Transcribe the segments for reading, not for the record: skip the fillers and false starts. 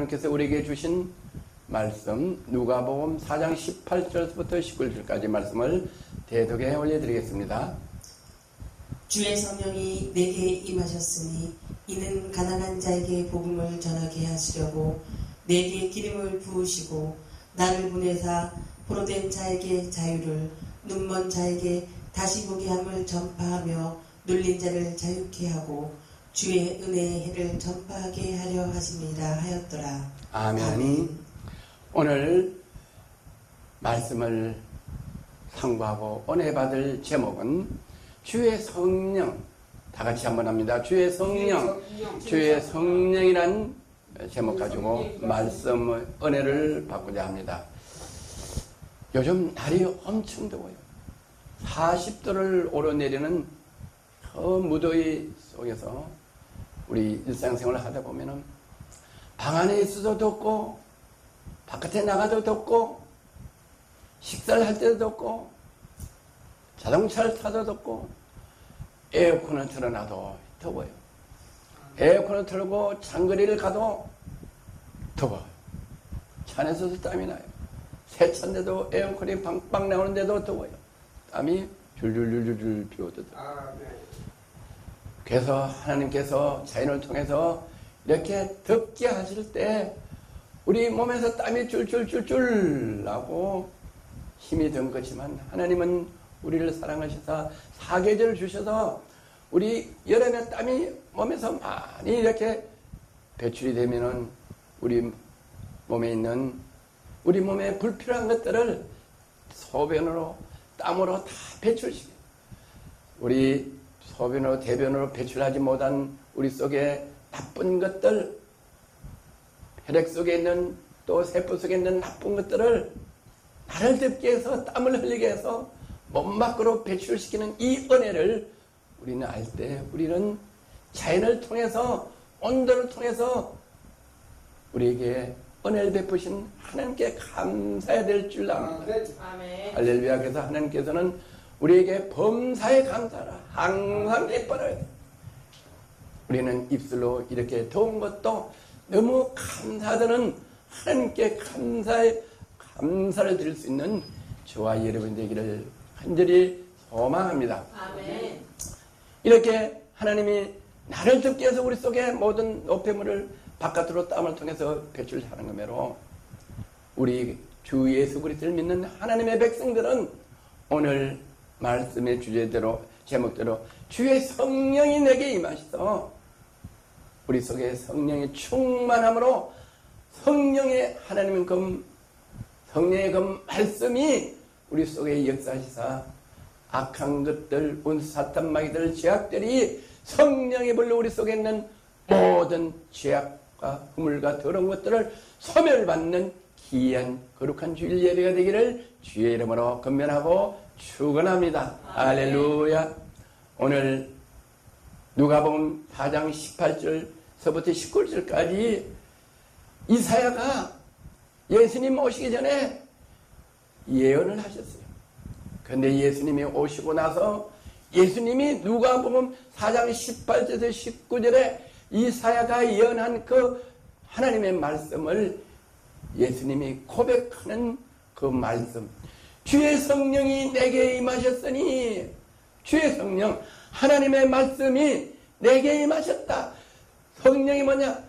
하나님께서 우리에게 주신 말씀 누가복음 4장 18절부터 19절까지 말씀을 대독에 올려드리겠습니다. 주의 성령이 내게 임하셨으니 이는 가난한 자에게 복음을 전하게 하시려고 내게 기름을 부으시고 나를 보내사 포로된 자에게 자유를 눈먼 자에게 다시 보게 함을 전파하며 눌린 자를 자유케 하고 주의 은혜의 해를 전파하게 하려 하심이라 하였더라. 아멘. 오늘 말씀을 상고하고 은혜 받을 제목은 주의 성령. 다 같이 한번 합니다. 주의 성령. 주의 성령이란 제목 가지고 말씀 은혜를 받고자 합니다. 요즘 날이 엄청 더워요. 40도를 오르내리는 그 무더위 속에서 우리 일상생활을 하다 보면은 방 안에 있어도 덥고 바깥에 나가도 덥고 식사를 할 때도 덥고 자동차를 타도 덥고 에어컨을 틀어놔도 더워요. 에어컨을 틀고 장거리를 가도 더워요. 차 안에서도 땀이 나요. 세차인데도 에어컨이 빵빵 나오는데도 더워요. 땀이 줄줄줄줄 피어오더라고요. 그래서 하나님께서 자연을 통해서 이렇게 덥게 하실 때 우리 몸에서 땀이 줄줄줄줄 나고 힘이 든 거지만 하나님은 우리를 사랑하셔서 사계절을 주셔서 우리 여름에 땀이 몸에서 많이 이렇게 배출이 되면은 우리 몸에 있는 우리 몸에 불필요한 것들을 소변으로 땀으로 다 배출시켜요. 우리 소변으로 대변으로 배출하지 못한 우리 속에 나쁜 것들, 혈액 속에 있는 또 세포 속에 있는 나쁜 것들을 나를 덥게 해서 땀을 흘리게 해서 몸 밖으로 배출시키는 이 은혜를 우리는 알 때 우리는 자연을 통해서 온도를 통해서 우리에게 은혜를 베푸신 하나님께 감사해야 될 줄 압니다. 할렐루야. 그래서 하나님께서는 우리에게 범사에 감사하라. 항상 기뻐라. 우리는 입술로 이렇게 더운 것도 너무 감사하다는 하나님께 감사를 드릴 수 있는 저와 여러분 되기를 간절히 소망합니다. 아멘. 이렇게 하나님이 나를 덥게 해서 우리 속에 모든 노폐물을 바깥으로 땀을 통해서 배출하는 것으로 우리 주 예수 그리스도를 믿는 하나님의 백성들은 오늘 말씀의 주제대로 제목대로 주의 성령이 내게 임하시서 우리 속에 성령의 충만함으로 성령의 하나님의 성령의 그 말씀이 우리 속에 역사하시사 악한 것들, 사탄 마귀들, 죄악들이 성령의 불로 우리 속에 있는 모든 죄악과 허물과 더러운 것들을 소멸받는 귀한 거룩한 주일 예배가 되기를 주의 이름으로 건면하고 축원합니다. 할렐루야. 오늘 누가복음 4장 18절서부터 19절까지 이사야가 예수님 오시기 전에 예언을 하셨어요. 그런데 예수님이 오시고 나서 예수님이 누가복음 4장 18절에서 19절에 이사야가 예언한 그 하나님의 말씀을 예수님이 고백하는 그 말씀, 주의 성령이 내게 임하셨으니, 주의 성령, 하나님의 말씀이 내게 임하셨다. 성령이 뭐냐?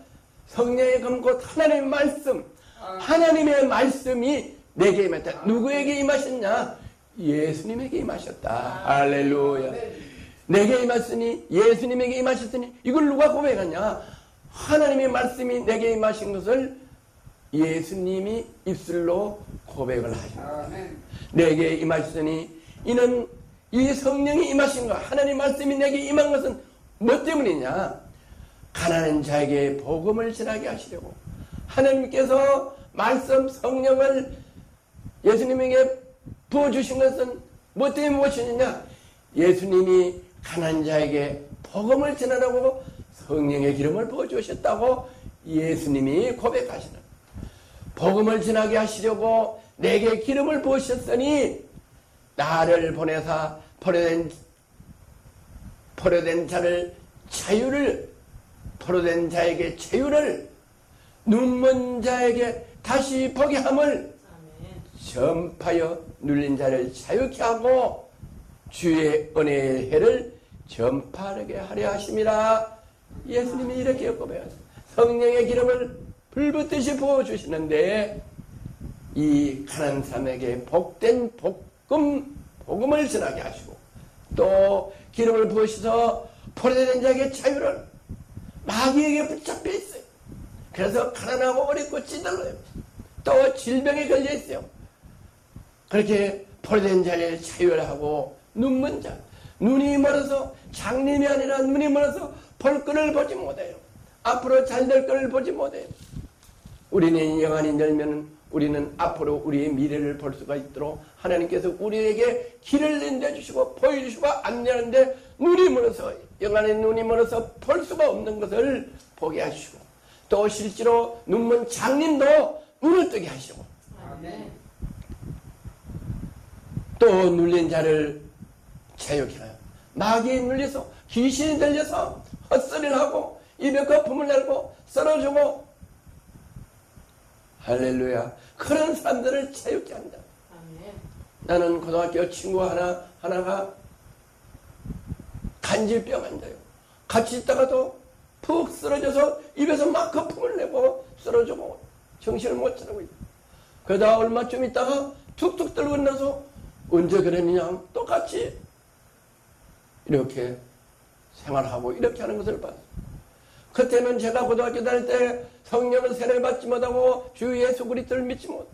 성령의 검곧 하나님의 말씀, 하나님의 말씀이 내게 임하셨다. 누구에게 임하셨냐? 예수님에게 임하셨다. 할렐루야. 내게 임하셨으니, 예수님에게 임하셨으니, 이걸 누가 고백하냐? 하나님의 말씀이 내게 임하신 것을 예수님이 입술로 고백을 하십니다. 내게 임하셨으니, 이는 이 성령이 임하신 것, 하나님 말씀이 내게 임한 것은 뭐 때문이냐? 가난한 자에게 복음을 전하게 하시려고. 하나님께서 말씀 성령을 예수님에게 부어주신 것은 뭐 때문에 무엇이냐? 예수님이 가난한 자에게 복음을 전하라고 성령의 기름을 부어주셨다고 예수님이 고백하시는, 복음을 전하게 하시려고 내게 기름을 부으셨으니 나를 보내사 포로된 자를 자유를, 포로된 자에게 자유를, 눈먼 자에게 다시 보게 함을 전파하여 눌린 자를 자유케 하고 주의 은혜의 해를 전파하게 하려 하심이라. 예수님이 이렇게 고백하셨습니다. 성령의 기름을 불붙듯이 부어주시는데 이 가난한 사람에게 복된 복음을 전하게 하시고 또 기름을 부으셔서 포로된 자에게 자유를 마귀에게 붙잡혀 있어요. 그래서 가난하고 어렵고 찌들어요. 또 질병에 걸려 있어요. 그렇게 포로된 자를 자유를 하고 눈먼 자, 눈이 멀어서 장님이 아니라 눈이 멀어서 볼 끈을 보지 못해요. 앞으로 잘 될 끈을 보지 못해요. 우리는 영안이 열면 우리는 앞으로 우리의 미래를 볼 수가 있도록 하나님께서 우리에게 길을 내주시고 보여주시고 안내하는데 눈이 멀어서 영안의 눈이 멀어서 볼 수가 없는 것을 보게 하시고 또 실제로 눈먼 장님도 눈을 뜨게 하시고 또 눌린 자를 자유케 하여 마귀에 눌려서 귀신이 들려서 헛소리를 하고 입에 거품을 내고 썰어주고 할렐루야 그런 사람들을 자유케 한다. 나는 고등학교 친구 하나가 간질병 환자요. 같이 있다가도 푹 쓰러져서 입에서 막 거품을 내고 쓰러지고 정신을 못 차리고 있다. 그러다 얼마쯤 있다가 툭툭 떨고 나서 언제 그랬느냐 똑같이 이렇게 생활하고 이렇게 하는 것을 봤어요. 그때는 제가 고등학교 다닐 때 성령을 세례를 받지 못하고 주 예수 그리스도를 믿지 못하고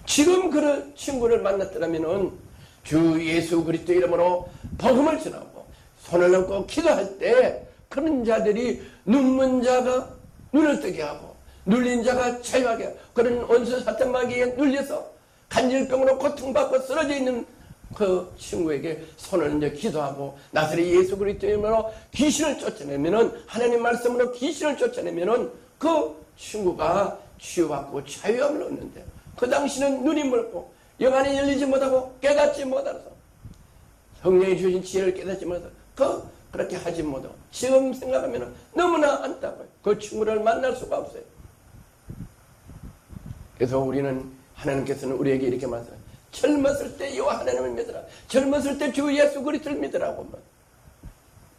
지금 그런 친구를 만났더라면 주 예수 그리스도 이름으로 복음을 전하고 손을 얹고 기도할 때 그런 자들이 눈먼 자가 눈을 뜨게 하고 눌린 자가 자유하게 하고 그런 원수 사탄 마귀에 눌려서 간질병으로 고통받고 쓰러져 있는 그 친구에게 손을 얹어 기도하고 나사렛 예수 그리스도 이름으로 귀신을 쫓아내면은 하나님 말씀으로 귀신을 쫓아내면은 그 친구가 치유받고 자유함을 얻는데 그 당시는 눈이 멀고 영안이 열리지 못하고 깨닫지 못해서 성령이 주신 지혜를 깨닫지 못해서 그렇게 하지 못하고 지금 생각하면 너무나 안타까워요. 그 친구를 만날 수가 없어요. 그래서 우리는 하나님께서는 우리에게 이렇게 말씀하세요. 젊었을 때 여호와 하나님을 믿으라. 젊었을 때 주 예수 그리스도를 믿으라고.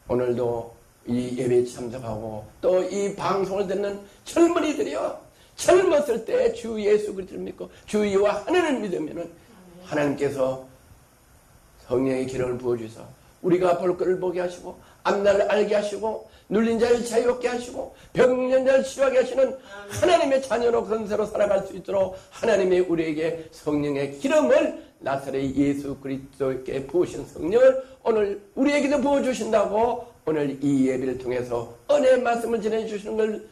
오늘도 이 예배에 참석하고 또 이 방송을 듣는 젊은이들이요. 젊었을 때 주 예수 그리스도를 믿고 주 여호와 하나님을 믿으면은 하나님께서 성령의 기름을 부어주셔서 우리가 볼 것을 보게 하시고 앞날을 알게 하시고 눌린 자를 자유롭게 하시고 병든 자를 치유하게 하시는 하나님의 자녀로 건세로 살아갈 수 있도록 하나님의 우리에게 성령의 기름을 나사렛 예수 그리스도께 부으신 성령을 오늘 우리에게도 부어주신다고 오늘 이 예배를 통해서 은혜의 말씀을 전해주시는 걸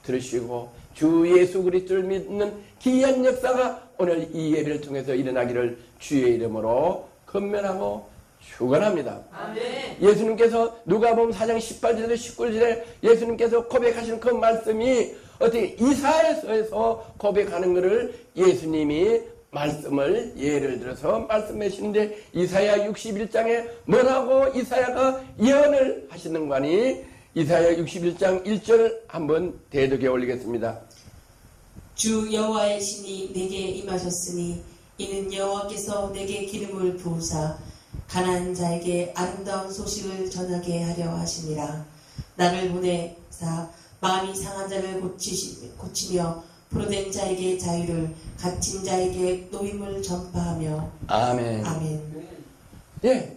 들으시고 주 예수 그리스도를 믿는 기이한 역사가 오늘 이 예배를 통해서 일어나기를 주의 이름으로 건면하고 축원합니다. 아멘. 예수님께서 누가복음 4장 18절에서 19절에 예수님께서 고백하시는 그 말씀이 어떻게 이사야서에서 고백하는 것을 예수님이 말씀을 예를 들어서 말씀하시는데 이사야 61장에 뭐라고 이사야가 예언을 하시는 거니 이사야 61장 1절 한번 대독에 올리겠습니다. 주 여호와의 신이 내게 임하셨으니 이는 여호와께서 내게 기름을 부으사 가난한 자에게 아름다운 소식을 전하게 하려 하심이라. 나를 보내사 마음이 상한 자를 고치며 포로된 자에게 자유를 갇힌 자에게 노임을 전파하며. 아멘. 아멘. 예,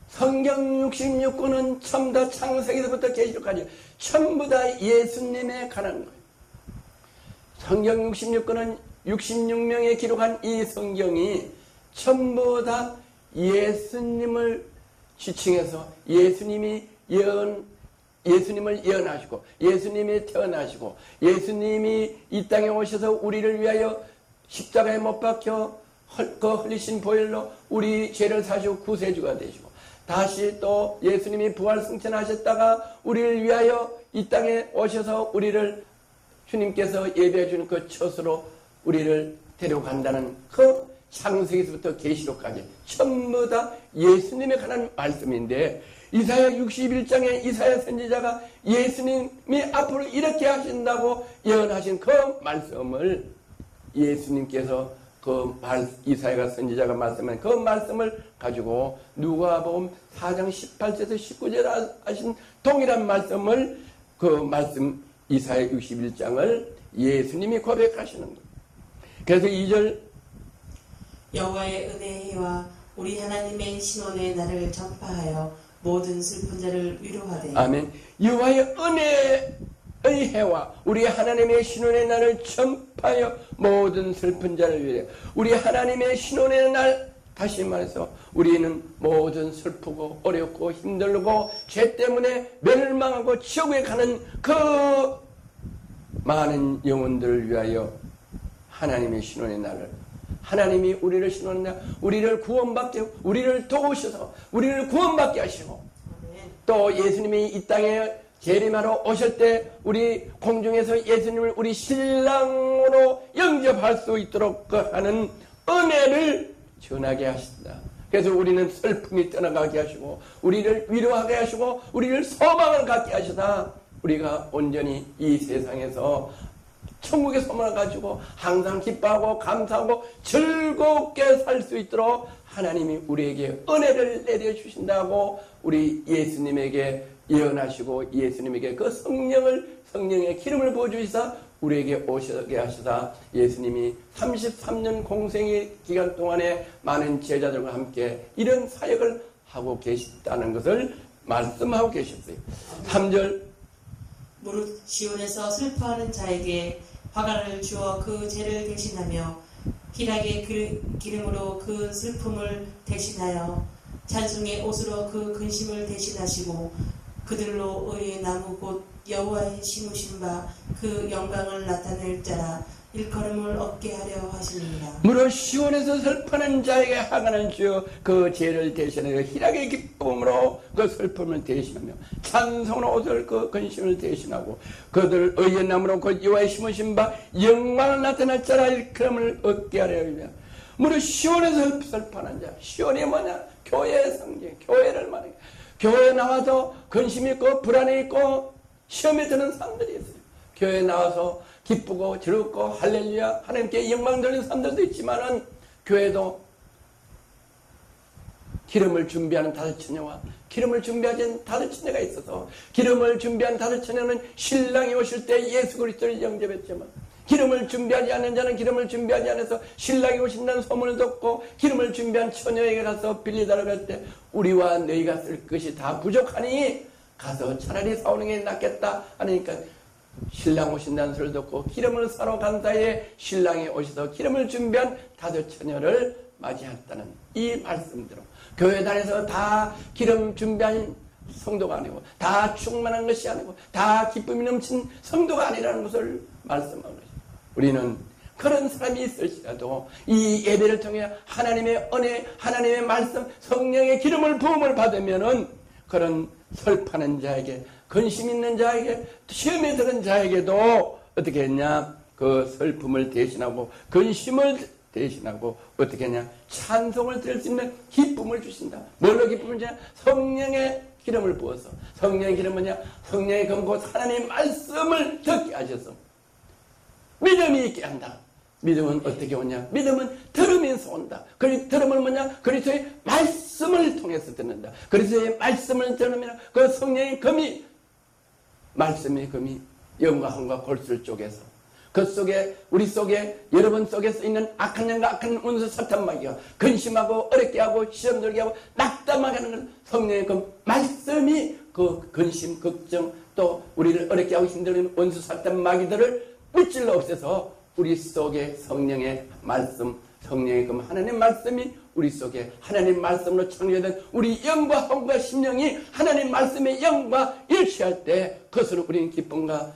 성경 66권은 전부 다 창세기서부터 계시록까지 전부 다 예수님에 관한 거예요. 성경 66권은 66명에 기록한 이 성경이 전부 다 예수님을 지칭해서 예수님을 예언하시고 예수님이 태어나시고 예수님이 이 땅에 오셔서 우리를 위하여 십자가에 못 박혀 그 흘리신 보혈로 우리 죄를 사시고 구세주가 되시고 다시 또 예수님이 부활 승천하셨다가 우리를 위하여 이 땅에 오셔서 우리를 주님께서 예배해 주는 그 처소로 우리를 데려간다는 그 창세기서부터 계시록까지 전부 다 예수님에 관한 말씀인데 이사야 61장에 이사야 선지자가 예수님이 앞으로 이렇게 하신다고 예언하신 그 말씀을 예수님께서 이사야 선지자가 말씀한 그 말씀을 가지고 누가복음 4장 18절에서 19절 하신 동일한 말씀을 그 말씀 이사야 61장을 예수님이 고백하시는 거예요. 그래서 2절 여호와의 은혜의 해와 우리 하나님의 신원의 날을 전파하여 모든 슬픈 자를 위로하되. 아멘. 여호와의 은혜의 해와 우리 하나님의 신원의 날을 전파하여 모든 슬픈 자를 위해. 우리 하나님의 신원의 날, 다시 말해서 우리는 모든 슬프고 어렵고 힘들고 죄 때문에 멸망하고 지옥에 가는 그 많은 영혼들을 위하여 하나님의 신원의 날을, 하나님이 우리를 신원의 날, 우리를 구원받게, 우리를 도우셔서 우리를 구원받게 하시고, 또 예수님이 이 땅에 재림하러 오실 때 우리 공중에서 예수님을 우리 신랑으로 영접할 수 있도록 하는 은혜를 전하게 하신다. 그래서 우리는 슬픔이 떠나가게 하시고 우리를 위로하게 하시고 우리를 소망을 갖게 하시다. 우리가 온전히 이 세상에서 천국의 소망을 가지고 항상 기뻐하고 감사하고 즐겁게 살 수 있도록 하나님이 우리에게 은혜를 내려주신다고 우리 예수님에게 예언하시고 예수님에게 그 성령의 기름을 부어주시사 우리에게 오시게 하시다. 예수님이 33년 공생의 기간 동안에 많은 제자들과 함께 이런 사역을 하고 계시다는 것을 말씀하고 계셨어요. 3절 무릇 시온에서 슬퍼하는 자에게 화관을 주어 그 죄를 대신하며 희락의 기름으로 그 슬픔을 대신하여 찬송의 옷으로 그 근심을 대신하시고 그들로 의의 나무 곧 여호와의 심으신 바 그 영광을 나타낼 자라 일컬음을 얻게 하려 하시느니라. 무릇 시온에서 슬퍼하는 자에게 화관을 주어 그 죄를 대신하여 희락의 기쁨으로 그 슬픔을 대신하며 찬송으로 옷을 그 근심을 대신하고 그들 의의 나무로 곧 여호와의 심으신 바 영광을 나타낼 자라 일컬음을 얻게 하려 하시느니라. 무릇 시온에서 슬퍼하는 자, 시온이 뭐냐? 교회의 성지, 교회를 말해. 교회에 나와서 근심이 있고 불안이 있고 시험에 드는 사람들이 있어요. 교회에 나와서 기쁘고 즐겁고 할렐루야 하나님께 영광 돌리는 사람들도 있지만은 교회도 기름을 준비하는 다섯 처녀와 기름을 준비하지 않은 다섯 처녀가 있어서 기름을 준비한 다섯 처녀는 신랑이 오실 때 예수 그리스도를 영접했지만 기름을 준비하지 않은 자는 기름을 준비하지 않아서 신랑이 오신다는 소문을 듣고 기름을 준비한 처녀에게 가서 빌리달라고 할 때 우리와 너희가 쓸 것이 다 부족하니 가서 차라리 싸우는 게 낫겠다 하니까 신랑 오신다는 소리를 듣고 기름을 사러 간 사이에 신랑이 오셔서 기름을 준비한 다섯 처녀를 맞이했다는 이 말씀대로 교회 다니서 다 기름 준비한 성도가 아니고 다 충만한 것이 아니고 다 기쁨이 넘친 성도가 아니라는 것을 말씀하는 것입니다. 우리는 그런 사람이 있을지라도 이 예배를 통해 하나님의 은혜, 하나님의 말씀, 성령의 기름을 부음을 받으면은 그런 슬퍼하는 자에게, 근심 있는 자에게, 시험에 드는 자에게도 어떻게 했냐? 그 슬픔을 대신하고 근심을 대신하고 어떻게 했냐? 찬송을 드릴 수 있는 기쁨을 주신다. 뭘로 기쁨을 주냐? 성령의 기름을 부어서. 성령의 기름은 뭐냐? 성령의 검고 하나님의 말씀을 듣게 하셔서 믿음이 있게 한다. 믿음은 어떻게 오냐? 믿음은 들으면서 온다. 들음은 뭐냐? 그리스도의 말씀을 통해서 듣는다. 그리스도의 말씀을 들으면 그 성령의 검이, 말씀의 검이 영과 혼과 골수를 쪼개서 그 속에, 우리 속에, 여러분 속에서 있는 악한 영과 악한 원수 사탄마귀가 근심하고 어렵게 하고 시험 들게 하고 낙담하게 하는 건 성령의 검, 말씀이 그 근심, 걱정, 또 우리를 어렵게 하고 힘들는 원수 사탄마귀들을 물질로 없애서 우리 속에 성령의 말씀, 성령의 그 하나님의 말씀이 우리 속에 하나님 말씀으로 창조된 우리 영과 혼과 심령이 하나님 말씀의 영과 일치할 때 그것으로 우리는 기쁨과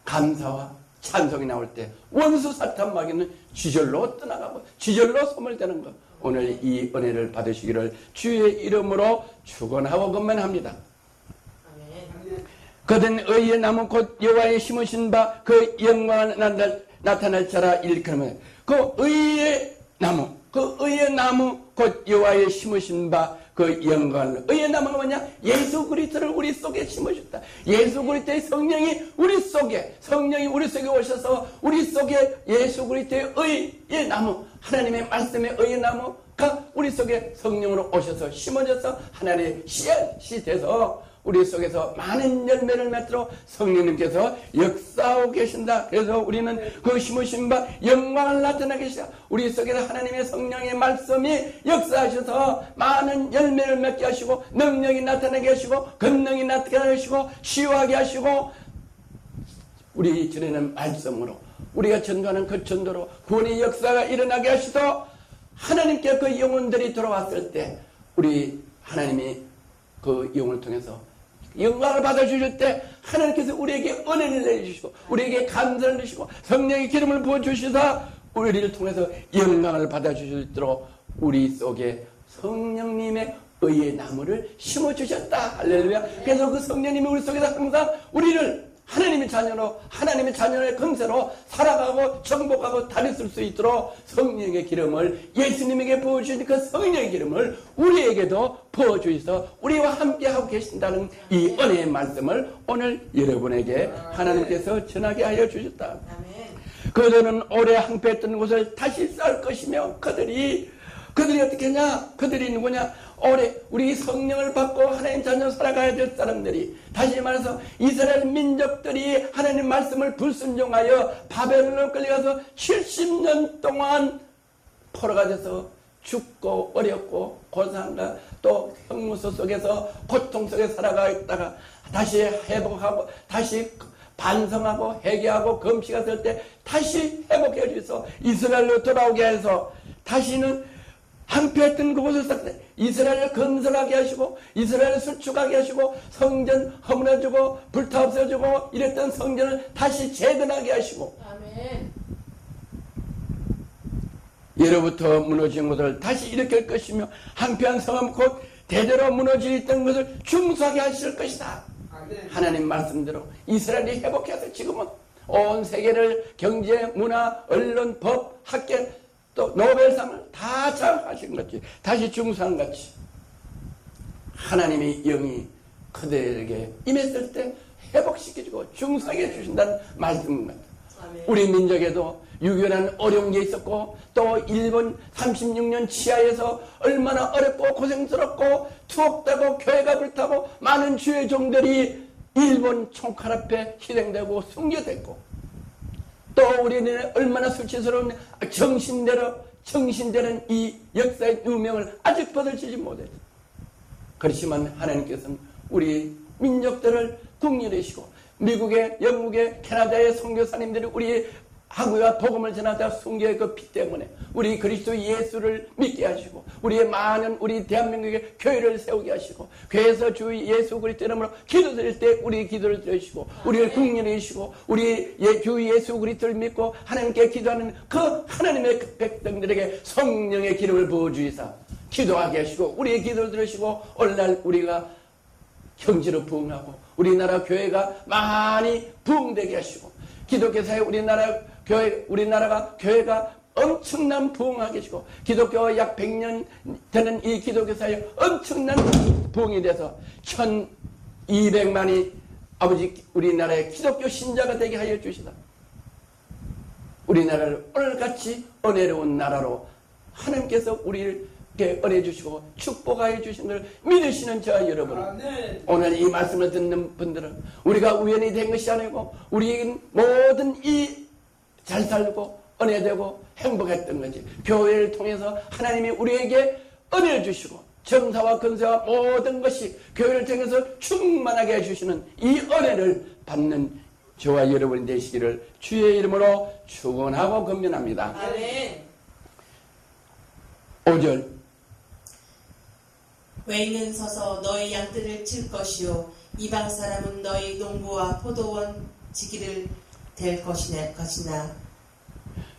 감사와 찬송이 나올 때 원수 사탄 마귀는 쥐절로 떠나가고 쥐절로 소멸되는 것. 오늘 이 은혜를 받으시기를 주의 이름으로 축원하고 건면합니다. 그든 의의 나무 곧 여호와의 심으신 바 그 영광을 나타낼 자라 일컬으면 그 의의 나무 곧 여호와의 심으신 바 그 영광을 의의 나무가 뭐냐? 예수 그리스도를 우리 속에 심으셨다. 예수 그리스도의 성령이 우리 속에 오셔서 우리 속에 예수 그리스도의 의의 나무, 하나님의 말씀의 의의 나무가 우리 속에 성령으로 오셔서 심어져서 하나님의 씨앗이 돼서 우리 속에서 많은 열매를 맺도록 성령님께서 역사하고 계신다. 그래서 우리는 그 심으신 바 영광을 나타나게 하시다. 우리 속에서 하나님의 성령의 말씀이 역사하셔서 많은 열매를 맺게 하시고 능력이 나타나게 하시고 권능이 나타나게 하시고 치유하게 하시고 우리 전에는 말씀으로 우리가 전도하는 그 전도로 구원의 역사가 일어나게 하시도 하나님께 그 영혼들이 돌아왔을 때 우리 하나님이 그 영혼을 통해서 영광을 받아주실 때 하나님께서 우리에게 은혜를 내주시고 우리에게 감사를 주시고 성령의 기름을 부어주시사 우리를 통해서 영광을 받아주시도록 우리 속에 성령님의 의의 나무를 심어주셨다. 할렐루야. 그래서 그 성령님이 우리 속에서 항상 우리를 하나님의 자녀의 건세로 살아가고 정복하고 다녔을 수 있도록 성령의 기름을 예수님에게 부어주신 그 성령의 기름을 우리에게도 부어주셔서 우리와 함께하고 계신다는 이 은혜의 말씀을 오늘 여러분에게 하나님께서 전하게 하여 주셨다. 그들은 오래 항폐했던 곳을 다시 쌓을 것이며 그들이 어떻게 하냐? 그들이 누구냐? 오래 우리 성령을 받고 하나님 자녀 살아가야 될 사람들이, 다시 말해서 이스라엘 민족들이 하나님 말씀을 불순종하여 바벨론으로 끌려가서 70년 동안 포로가 돼서 죽고 어렵고 고상과 또 형무소 속에서 고통 속에 살아가 있다가 다시 회복하고 다시 반성하고 회개하고 금식했을 때 다시 회복해 주셔서 이스라엘로 돌아오게 해서 다시는 항폐했던 그곳을 이스라엘을 건설하게 하시고 이스라엘을 수축하게 하시고 성전 허물어주고 불타 없어주고 이랬던 성전을 다시 재건하게 하시고 아멘. 예로부터 무너진 곳을 다시 일으킬 것이며 항폐한 성은 곧 대대로 무너져 있던 것을 중수하게 하실 것이다. 아멘. 하나님 말씀대로 이스라엘이 회복해서 지금은 온 세계를 경제, 문화, 언론, 법, 학계 또 노벨상을 다 장악하신 것이 다시 중수한 것이 하나님의 영이 그들에게 임했을 때 회복시켜주고 중수하게 해주신다는 말씀입니다. 우리 민족에도 6.25라는 어려운 게 있었고 또 일본 36년 치하에서 얼마나 어렵고 고생스럽고 투옥되고 교회가 불타고 많은 주의 종들이 일본 총칼 앞에 희생되고 순교됐고 또 우리는 얼마나 수치스러운 정신되는 이 역사의 누명을 아직 벗어지지 못했어. 그렇지만 하나님께서는 우리 민족들을 국률이시고 미국의, 영국의, 캐나다의 선교사님들이 우리 한국과 복음을 전하다 순교의 그 피 때문에 우리 그리스도 예수를 믿게 하시고 우리의 많은 우리 대한민국의 교회를 세우게 하시고 교회에서 주 예수 그리스도 이름으로 기도드릴 때 우리 기도를 들으시고 우리를 국률해 주시고 우리 주 예수 그리스도를 믿고 하나님께 기도하는 그 하나님의 백성들에게 성령의 기름을 부어주시사 기도하게 하시고 우리의 기도를 들으시고 오늘날 우리가 형제로 부흥하고 우리나라 교회가 많이 부흥되게 하시고 기독교 사회 우리나라가 교회가 엄청난 부흥하게 하시고 기독교가 약 100년 되는 이 기독교 사회에 엄청난 부흥이 돼서 1200만이 아버지 우리나라의 기독교 신자가 되게 하여 주시다. 우리나라를 오늘같이 은혜로운 나라로 하나님께서 우리를 은혜 주시고 축복하여 주신 걸 믿으시는 저와 여러분, 오늘 이 말씀을 듣는 분들은 우리가 우연히 된 것이 아니고 우리에겐 모든 이 잘 살고 은혜되고 행복했던 거지. 교회를 통해서 하나님이 우리에게 은혜를 주시고 정사와 근세와 모든 것이 교회를 통해서 충만하게 해주시는 이 은혜를 받는 저와 여러분이 되시기를 주의 이름으로 축원하고 건면합니다. 아멘. 5절 외인은 서서 너희 양들을 칠 것이요 이방 사람은 너희 농부와 포도원 지기를 될 것이나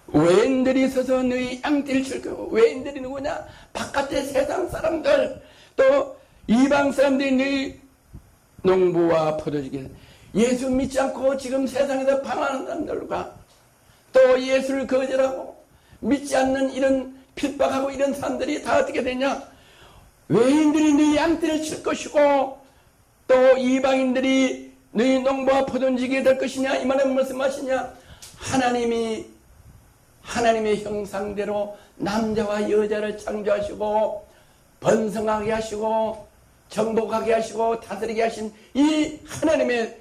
외인들이 서서 너희 양떼를 칠 거고, 외인들이 누구냐? 바깥의 세상 사람들, 또 이방 사람들이 너희 농부와 포도지기를, 예수 믿지 않고 지금 세상에서 방황하는 사람들과 또 예수를 거절하고 믿지 않는 이런 핍박하고 이런 사람들이 다 어떻게 되냐? 외인들이 너희 양떼를 칠 것이고 또 이방인들이 너희 농부와 포도원지게 될 것이냐, 이 말은 무슨 말이냐? 하나님의 형상대로 남자와 여자를 창조하시고 번성하게 하시고 정복하게 하시고 다스리게 하신 이 하나님의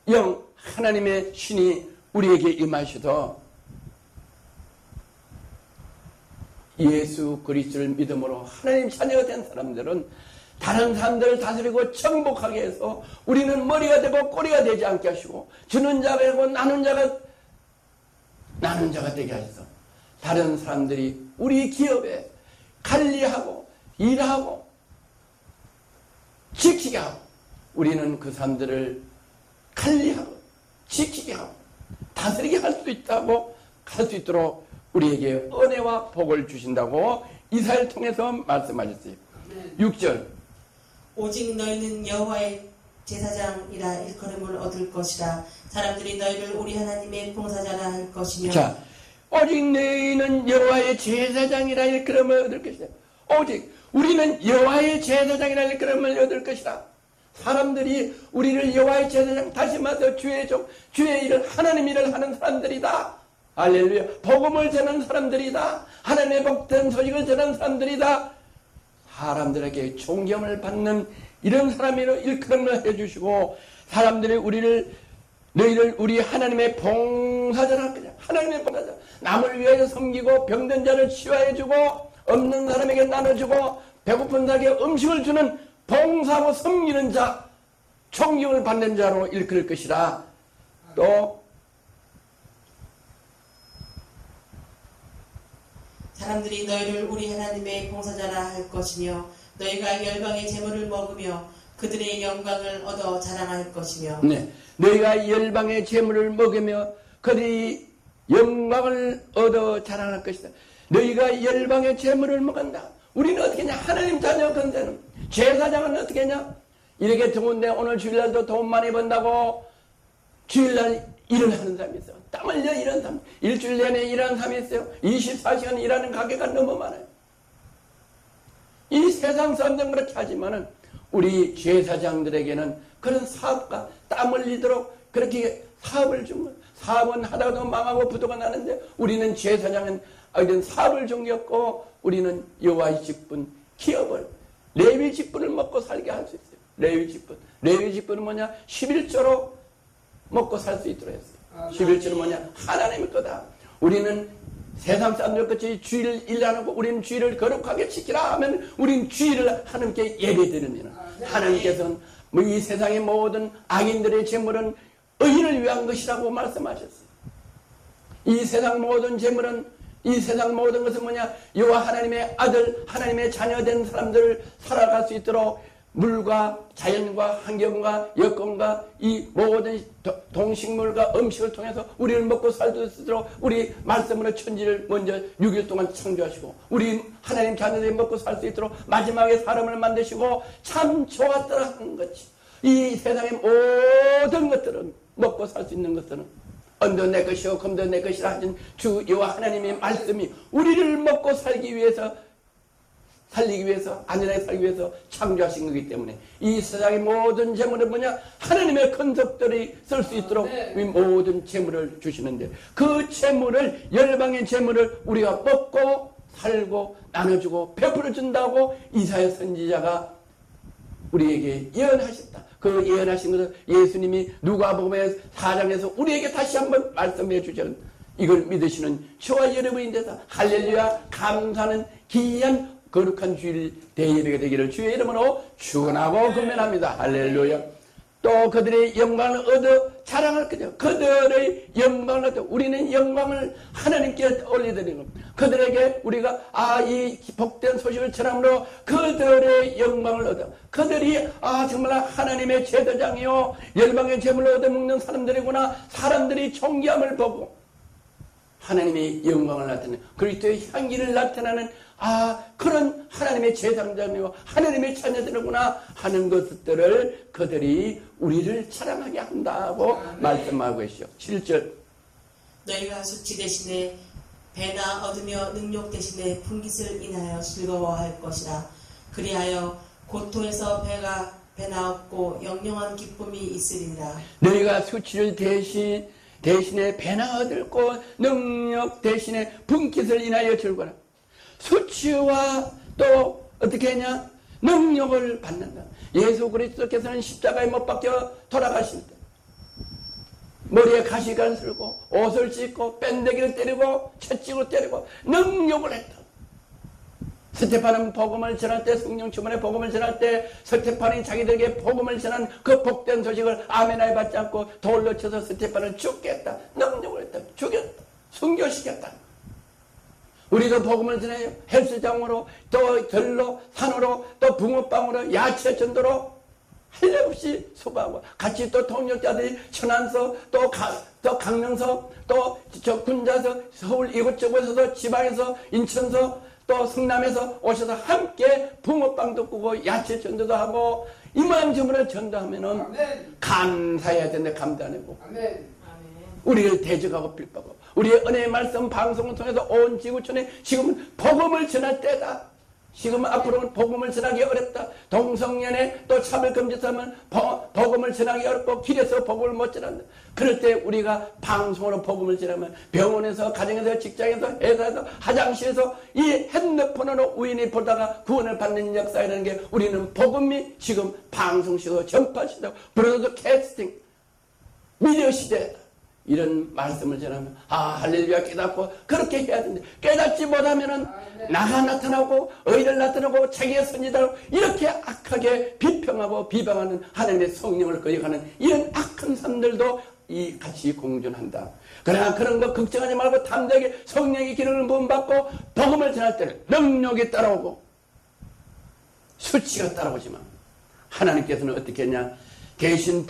영, 하나님의 신이 우리에게 임하셔도 예수 그리스도를 믿음으로 하나님 자녀가 된 사람들은 다른 사람들을 다스리고 정복하게 해서 우리는 머리가 되고 꼬리가 되지 않게 하시고 주는 자가 되고 나눈 자가 되게 하셔서 다른 사람들이 우리 기업에 관리하고 일하고 지키게 하고 우리는 그 사람들을 관리하고 지키게 하고 다스리게 할 수 있다고 할 수 있도록 우리에게 은혜와 복을 주신다고 이사야를 통해서 말씀하셨어요. 6절 오직 너희는 여호와의 제사장이라 일컬음을 얻을 것이라. 사람들이 너희를 우리 하나님의 봉사자라 할 것이며. 자, 오직 너희는 여호와의 제사장이라 일컬음을 얻을 것이다. 오직 우리는 여호와의 제사장이라 일컬음을 얻을 것이다. 사람들이 우리를 여호와의 제사장, 다시 말해서 주의 일을, 하나님 일을 하는 사람들이다. 할렐루야. 복음을 전하는 사람들이다. 하나님의 복된 소식을 전하는 사람들이다. 사람들에게 존경을 받는 이런 사람으로 일컬음을 해주시고 사람들이 너희를 우리 하나님의 봉사자라 할 거냐. 하나님의 봉사자. 남을 위하여 섬기고 병든 자를 치유해주고 없는 사람에게 나눠주고 배고픈 자에게 음식을 주는 봉사하고 섬기는 자, 존경을 받는 자로 일컬을 것이라. 또 사람들이 너희를 우리 하나님의 봉사자라 할 것이며 너희가 열방의 재물을 먹으며 그들의 영광을 얻어 자랑할 것이며. 네, 너희가 열방의 재물을 먹으며 그들이 영광을 얻어 자랑할 것이다. 너희가 열방의 재물을 먹은다. 우리는 어떻게 하냐? 하나님 자녀 건대는 제사장은 어떻게 하냐? 이렇게 좋은데 오늘 주일날도 돈 많이 번다고 주일날 일을 하는 사람이 있어. 땀 흘려 일하는 사람. 일주일 내내 일하는 사람이 있어요. 24시간 일하는 가게가 너무 많아요. 이 세상 사람들은 그렇게 하지만은 우리 제사장들에게는 그런 사업가 땀 흘리도록 그렇게 사업을 준 거예요. 사업은 하다가도 망하고 부도가 나는데 우리는 제사장은 어떤 사업을 정겼고 우리는 여호와의 직분, 기업을, 레위 직분을 먹고 살게 할 수 있어요. 레위 직분. 레위 직분은 뭐냐? 11조로 먹고 살 수 있도록 했어요. 11조는 뭐냐? 하나님의 거다. 우리는 세상 사람들 같이 주일 일 안 하고 우리는 주일을 거룩하게 지키라 하면 우리는 주일을 하나님께 예배드리면 하나님께서는 이 세상의 모든 악인들의 재물은 의인을 위한 것이라고 말씀하셨어요. 이 세상 모든 재물은, 이 세상 모든 것은 뭐냐? 여호와 하나님의 아들, 하나님의 자녀된 사람들을 살아갈 수 있도록 물과 자연과 환경과 여건과 이 모든 동식물과 음식을 통해서 우리를 먹고 살 수 있도록 우리 말씀으로 천지를 먼저 6일 동안 창조하시고 우리 하나님 자녀들이 먹고 살 수 있도록 마지막에 사람을 만드시고 참 좋았더라 하는 것이 이 세상의 모든 것들은 먹고 살 수 있는 것들은 언도 내 것이요 금도 내 것이라 하신 주 여호와 하나님의 말씀이 우리를 먹고 살기 위해서 안전하게 살기 위해서 창조하신 거기 때문에 이 세상의 모든 재물은 뭐냐? 하나님의 권속들이 쓸 수 있도록 이 모든 재물을 주시는데 그 재물을, 열방의 재물을 우리가 먹고 살고 나눠주고 베풀어 준다고 이사야 선지자가 우리에게 예언하셨다. 그 예언하신 것을 예수님이 누가복음의 4장에서 우리에게 다시 한번 말씀해 주셨는 이걸 믿으시는 저와 여러분이 돼서 할렐루야 감사하는 귀한 거룩한 주일 대예배가 되기를 주의 이름으로 축원하고 금면합니다. 할렐루야. 또 그들의 영광을 얻어 자랑할 거죠. 그들의 영광을 얻어 우리는 영광을 하나님께 올려드리는 겁니다. 그들에게 우리가 이 복된 소식을 전함으로 그들의 영광을 얻어 그들이 정말 하나님의 제사장이요 열방의 재물을 얻어먹는 사람들이구나. 사람들이 존귀함을 보고 하나님의 영광을 나타내는 그리스도의 향기를 나타내는 그런 하나님의 제사장이요 하나님의 자녀들이구나 하는 것들을 그들이 우리를 자랑하게 한다고 말씀하고 계시죠. 7절 너희가 수치 대신에 배나 얻으며 능욕 대신에 분깃을 인하여 즐거워할 것이라. 그리하여 고토에서 배나 없고 영영한 기쁨이 있으리라. 너희가 수치를 대신에 배나 얻을고 능력 대신에 분깃을 인하여 즐거라. 수치와 또 어떻게 했냐? 능력을 받는다. 예수 그리스도께서는 십자가에 못 박혀 돌아가실 때 머리에 가시관을 쓸고 옷을 찢고 뺀데기를 때리고 채찍으로 때리고 능력을 했다. 스테판은 복음을 전할 때, 성령 충만의 복음을 전할 때 스테판이 자기들에게 복음을 전한 그 복된 소식을 아멘하여 받지 않고 돌로 쳐서 스테판을 죽겠다. 능력을 했다. 죽였다. 순교시켰다. 우리도 복음을 전해요. 헬스장으로 또 들로 산으로 또 붕어빵으로 야채 전도로 할례 없이 수고하고 같이 또 통역자들이 천안서 또 강릉서 또 저 군자서 서울 이곳저곳에서 지방에서 인천서 또 성남에서 오셔서 함께 붕어빵도 구고 야채 전도도 하고 이만저만을 전도하면은 아멘. 감사해야 되는데 감도 안 하고 우리를 대적하고 빌바고 우리의 은혜의 말씀 방송을 통해서 온 지구촌에 지금은 복음을 전할 때다. 지금 앞으로는 복음을 전하기 어렵다. 동성연애 또 차별금지하면 복음을 전하기 어렵고 길에서 복음을 못 전한다. 그럴 때 우리가 방송으로 복음을 전하면 병원에서 가정에서 직장에서 회사에서 화장실에서 이 핸드폰으로 우연히 보다가 구원을 받는 역사라는 게 우리는 복음이 지금 방송시도 전파시도 브로드캐스팅 미디어 시대다. 이런 말씀을 전하면 할렐루야 깨닫고 그렇게 해야 되는데 깨닫지 못하면은 나가 나타나고 의를 나타나고 자기의 선지자로 이렇게 악하게 비평하고 비방하는 하나님의 성령을 거역하는 이런 악한 삶들도 이 같이 공존한다. 그러나 그런 거 걱정하지 말고 담대하게 성령의 기름을 부음받고 복음을 전할 때는 능력이 따라오고 수치가 따라오지만 하나님께서는 어떻게 했냐? 대신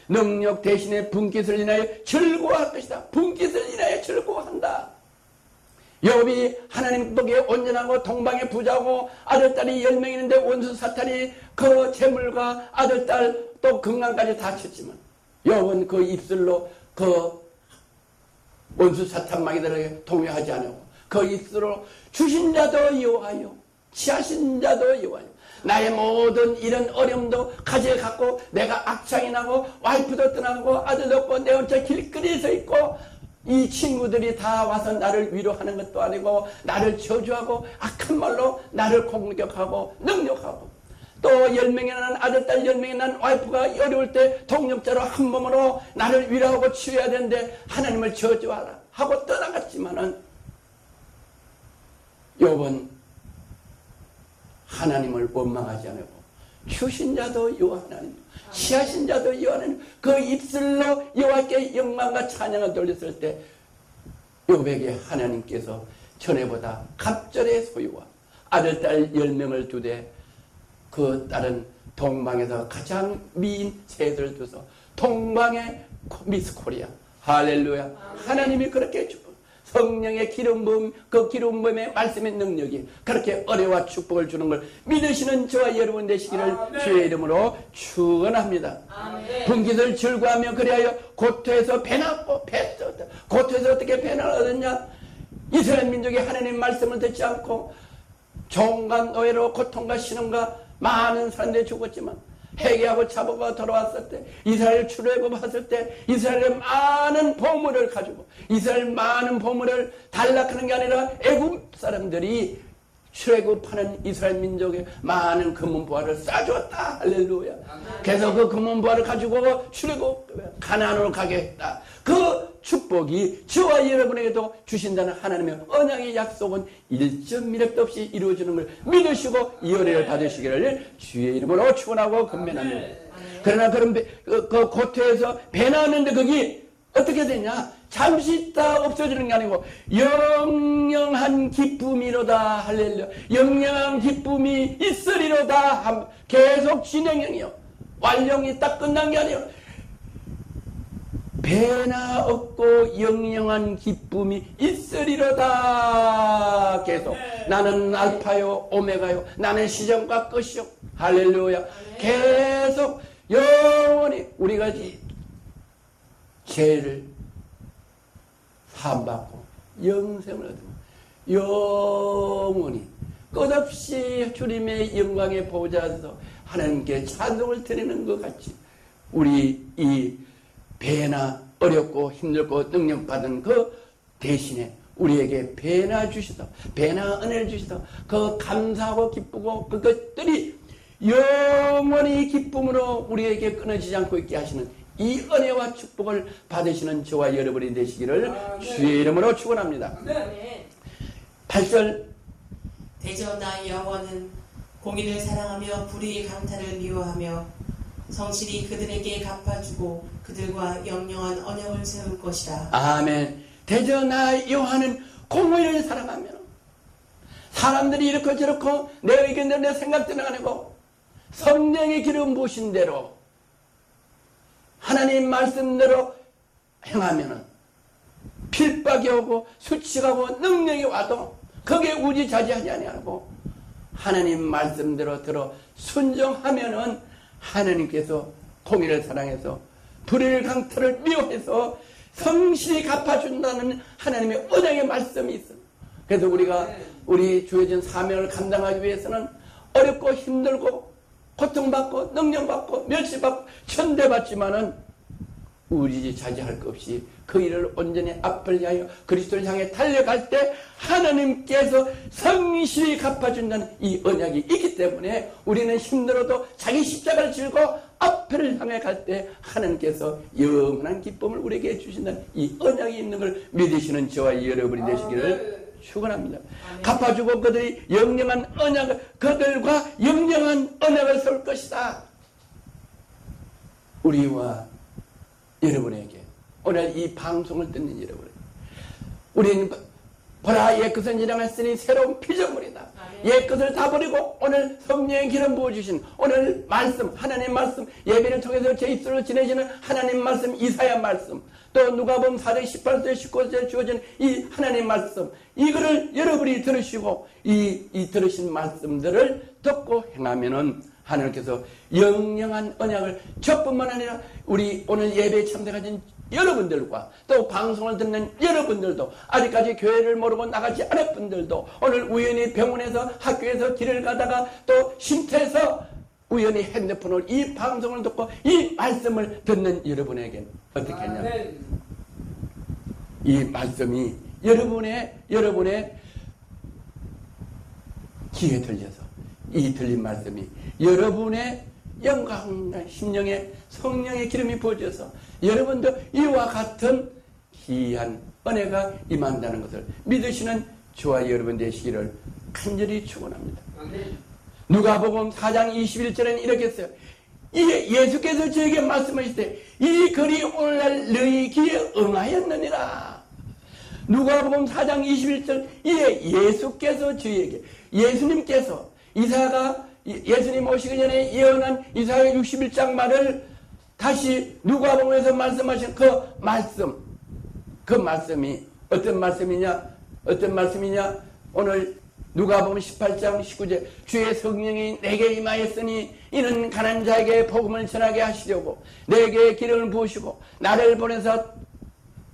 능력 대신에 분깃을 인하여 즐거워할 것이다. 분깃을 인하여 즐거워한다. 욥이 하나님 보기에 온전하고 동방의 부자고 아들딸이 10명 있는데 원수 사탄이 그 재물과 아들딸 또 건강까지 다 쳤지만 욥은 그 입술로 그 원수 사탄 마귀들에게 동요하지 않고 그 입술로 주신 자도 여호와요 취하신 자도 여호와요 나의 모든 이런 어려움도 가져갖고 내가 악창이 나고 와이프도 떠나고 아들도 없고 내 혼자 길거리에 서 있고 이 친구들이 다 와서 나를 위로하는 것도 아니고 나를 저주하고 악한 말로 나를 공격하고 능욕하고 또 10명이 난 아들딸 10명이 난 와이프가 어려울 때 동력자로 한 몸으로 나를 위로하고 치유해야 되는데 하나님을 저주하라 하고 떠나갔지만은 욥은 하나님을 원망하지 않고 주신 자도 여호와 하나님 취하신 자도 여호와 하나님 그 입술로 여호와께 영광과 찬양을 돌렸을 때 욥에게 하나님께서 전에보다 갑절의 소유와 아들딸 10명을 두되 그 딸은 동방에서 가장 미인 새들을 두서 동방의 미스 코리아 할렐루야 하나님이 그렇게 해주고 성령의 기름 부음, 그 기름 부음의 말씀의 능력이 그렇게 은혜와 축복을 주는 걸 믿으시는 저와 여러분 되시기를 주의 이름으로 축원합니다. 분깃을 즐거워하며 그리하여 고토에서 배나 얻고 고토에서 어떻게 배나 얻었냐? 이스라엘 민족이 하나님 말씀을 듣지 않고 종과 노예로 고통과 신음과 많은 사람들이 죽었지만 회개하고 자보가 돌아왔을 때 이스라엘 출애굽했을 때 이스라엘의 많은 보물을 가지고 이스라엘 많은 보물을 단락하는 게 아니라 애굽 사람들이 출애굽하는 이스라엘 민족의 많은 금은보화를 싸주었다. 할렐루야. 그래서 그 금은보화를 가지고 출애굽 가나안으로 가게 했다. 그 축복이 저와 여러분에게도 주신다는 하나님의 언약의 약속은 1.1획도 없이 이루어지는 걸 믿으시고 이 은혜를 받으시기를 주의 이름으로 축원하고 건면합니다. 그러나 그 고토에서 배 나왔는데 거기 어떻게 되냐? 잠시 있다 없어지는 게 아니고 영영한 기쁨이로다. 할렐루야. 영영한 기쁨이 있으리로다. 계속 진행형이요. 완령이 딱 끝난 게 아니에요. 배나 없고 영영한 기쁨이 있으리로다. 계속 나는 알파요 오메가요 나는 시작과 끝이요. 할렐루야. 계속 영원히 우리가 죄를 사함받고 영생을 얻으면 영원히 끝없이 주님의 영광의 보좌에서 하나님께 찬송을 드리는 것 같이 우리 이 배나 어렵고 힘들고 능력받은 그 대신에 우리에게 배나 주시다, 배나 은혜를 주시다, 그 감사하고 기쁘고 그것들이 영원히 기쁨으로 우리에게 끊어지지 않고 있게 하시는 이 은혜와 축복을 받으시는 저와 여러분이 되시기를 주의 이름으로 축원합니다. 8절 대저 나 여호와는 공의를 사랑하며 불의의 강탈을 미워하며 성실히 그들에게 갚아주고 그들과 영영한 언약을 세울 것이다. 아멘. 대저 나 여호와는 공의를 사랑하며 사람들이 이렇게 저렇게 내 의견대로 내 생각대로 안 하고 성령의 기름 부으신 대로 하나님 말씀대로 행하면 필박이 오고 수치가고 능력이 와도 거기에 우지자지하지 아니하고 하나님 말씀대로 들어 순종하면은 하나님께서 공의를 사랑해서 불의를 강탈을 미워해서 성실히 갚아준다는 하나님의 언약의 말씀이 있어요. 그래서 우리가 우리 주어진 사명을 감당하기 위해서는 어렵고 힘들고 고통받고 능력받고 멸시받고 천대받지만은 우지자지할 것 없이 그 일을 온전히 앞을 향하여 그리스도를 향해 달려갈 때 하나님께서 성실히 갚아준다는 이 언약이 있기 때문에 우리는 힘들어도 자기 십자가를 지고 앞을 향해 갈 때 하나님께서 영원한 기쁨을 우리에게 주신다는 이 언약이 있는 걸 믿으시는 저와 여러분이 되시기를 축원합니다. 갚아주고 그들이 영영한 언약을 그들과 영영한 언약을 세울 것이다. 우리와 여러분에게 오늘 이 방송을 듣는 여러분, 우리는 보라 옛것은 지나갔으니 새로운 피조물이다. 옛것을 다 버리고 오늘 성령의 기름 부어주신 오늘 말씀, 하나님 말씀, 예배를 통해서 제 입술로 지내시는 하나님 말씀, 이사야 말씀, 또 누가복음 4장 18절 19절에 주어진 이 하나님 말씀, 이거를 여러분이 들으시고 이 들으신 말씀들을 듣고 행하면은 하나님께서 영영한 언약을 저뿐만 아니라 우리 오늘 예배에 참석하신 여러분들과 또 방송을 듣는 여러분들도 아직까지 교회를 모르고 나가지 않은 분들도 오늘 우연히 병원에서 학교에서 길을 가다가 또 쉼터에서 우연히 핸드폰을 이 방송을 듣고 이 말씀을 듣는 여러분에게 어떻게 했냐면 이 말씀이 여러분의 귀에 들려서 이 들린 말씀이 여러분의 영광과 심령에 성령의 기름이 부어져서 여러분도 이와 같은 귀한 은혜가 임한다는 것을 믿으시는 저와 여러분 되시기를 간절히 축원합니다. 누가복음 4장 21절에는 이렇게 했어요. 예수께서 저에게 말씀하실 때 이 글이 오늘날 너희 귀에 응하였느니라. 누가복음 4장 21절 예수께서 저에게 예수님께서 이사야가 예수님 오시기 전에 예언한 이사야 61장 말을 다시 누가복음에서 말씀하신 그 말씀이 어떤 말씀이냐 오늘 누가복음 18장 19절 주의 성령이 내게 임하였으니 이는 가난한 자에게 복음을 전하게 하시려고 내게 기름을 부으시고 나를 보내서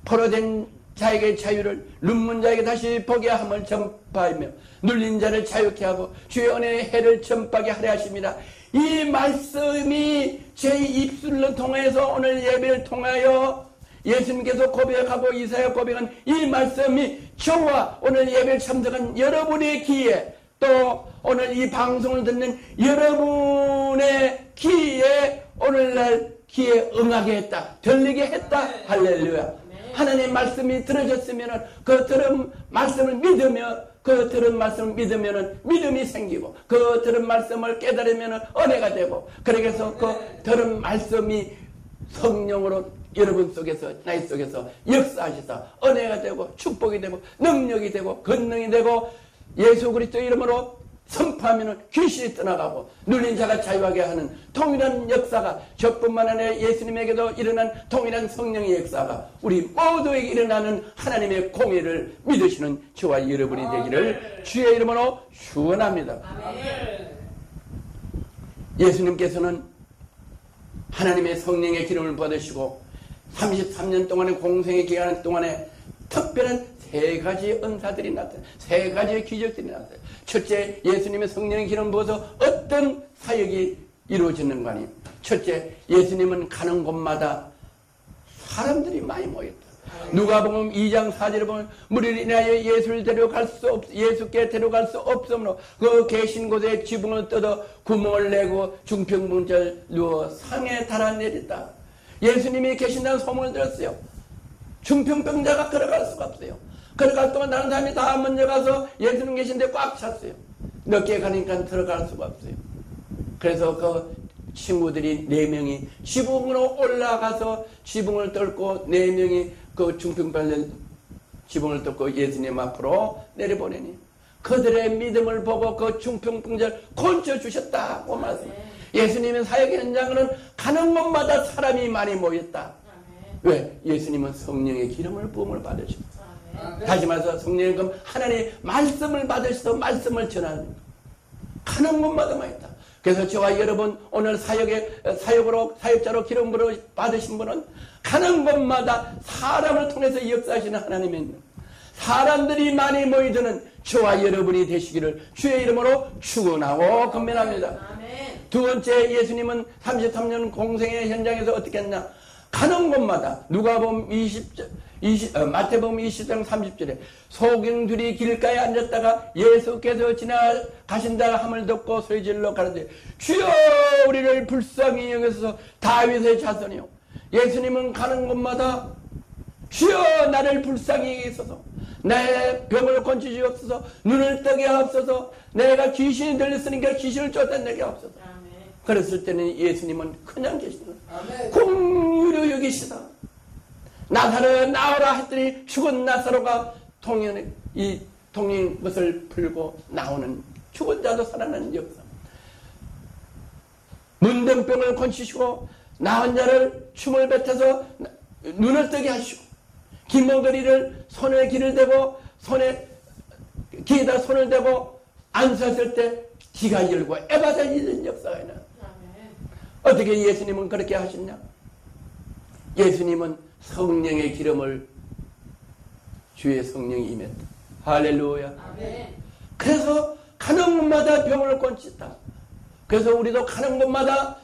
포로된 자에게 자유를 눈먼 자에게 다시 보게 함을 전파하며 눌린 자를 자유케 하고 주의 은혜의 해를 전파하게 하려 하십니다. 이 말씀이 제 입술로 통해서 오늘 예배를 통하여 예수님께서 고백하고 이사야 고백한 이 말씀이 저와 오늘 예배를 참석한 여러분의 귀에 또 오늘 이 방송을 듣는 여러분의 귀에 오늘날 귀에 응하게 했다, 들리게 했다. 할렐루야. 하나님 말씀이 들어졌으면 그 들은 말씀을 믿으면 믿음이 생기고 그 들은 말씀을 깨달으면 은혜가 되고 그래서 그 들은 말씀이 성령으로 여러분 속에서 나의 속에서 역사하시사 은혜가 되고 축복이 되고 능력이 되고 권능이 되고 예수 그리스도 이름으로 선포하면 귀신이 떠나가고 눌린 자가 자유하게 하는 동일한 역사가 저뿐만 아니라 예수님에게도 일어난 동일한 성령의 역사가 우리 모두에게 일어나는 하나님의 공의를 믿으시는 저와 여러분이 되기를 주의 이름으로 축원합니다. 예수님께서는 하나님의 성령의 기름을 받으시고 33년 동안의 공생의 기간 동안에 특별한 세 가지 은사들이 나타나요. 세 가지의 기적들이 나타나요. 첫째, 예수님의 성령의 기름 부어서 어떤 사역이 이루어지는가 하니, 첫째, 예수님은 가는 곳마다 사람들이 많이 모였다. 누가복음 2장 4절에 보면 무리를 인하여 예수께 데려갈 수 없으므로 그 계신 곳에 지붕을 뜯어 구멍을 내고 중평문절 누워 상에 달아내렸다. 예수님이 계신다는 소문을 들었어요. 중풍병자가 걸어갈 수가 없어요. 걸어갈 동안 다른 사람이 다 먼저 가서 예수님 계신데 꽉 찼어요. 늦게 가니까 들어갈 수가 없어요. 그래서 그 친구들이 4명이 지붕으로 올라가서 지붕을 뚫고 4명이 그 중풍병자 지붕을 뚫고 예수님 앞으로 내려보내니 그들의 믿음을 보고 그 중풍병자를 건져주셨다고 말씀해요. 예수님의 사역 현장은 가는 곳마다 사람이 많이 모였다. 왜? 예수님은 성령의 기름을 부음을 받으셨다. 다시 말해서 성령의 금 하나님의 말씀을 받으셔서 말씀을 전하는 것. 가는 곳마다 많이 있다. 그래서 저와 여러분 오늘 사역자로 기름으로 받으신 분은 가는 곳마다 사람을 통해서 역사하시는 하나님의 있는 사람들이 많이 모이드는 저와 여러분이 되시기를 주의 이름으로 축원하고 건면합니다. 두 번째, 예수님은 33년 공생의 현장에서 어떻게 했냐? 가는 곳마다 누가복음 마태복음 20장 30절에 소경들이 길가에 앉았다가 예수께서 지나가신다 함을 듣고 소리질러 가는데 주여 우리를 불쌍히 여기소서 다윗의 자손이요. 예수님은 가는 곳마다 주여 나를 불쌍히 여기소서 내 병을 고치시옵소서 눈을 뜨게 하옵소서 내가 귀신이 들렸으니까 귀신을 쫓아내게 하옵소서. 그랬을 때는 예수님은 그냥 계시는 거예요. 공유로 여기시다. 나사로 나오라 했더니 죽은 나사로가 통인 것을 풀고 나오는 죽은 자도 살아나는 역사. 문둥병을 고치시고 나은 자를 춤을 뱉어서 눈을 뜨게 하시고 기머거리를 손에 귀를 대고 귀에다 손을 대고 앉았을 때 귀가 열고 에바가 있는 역사가 있나. 어떻게 예수님은 그렇게 하셨냐? 예수님은 성령의 기름을 주의 성령이 임했다. 할렐루야. 아멘. 그래서 가는 곳마다 병을 고쳤다. 그래서 우리도 가는 곳마다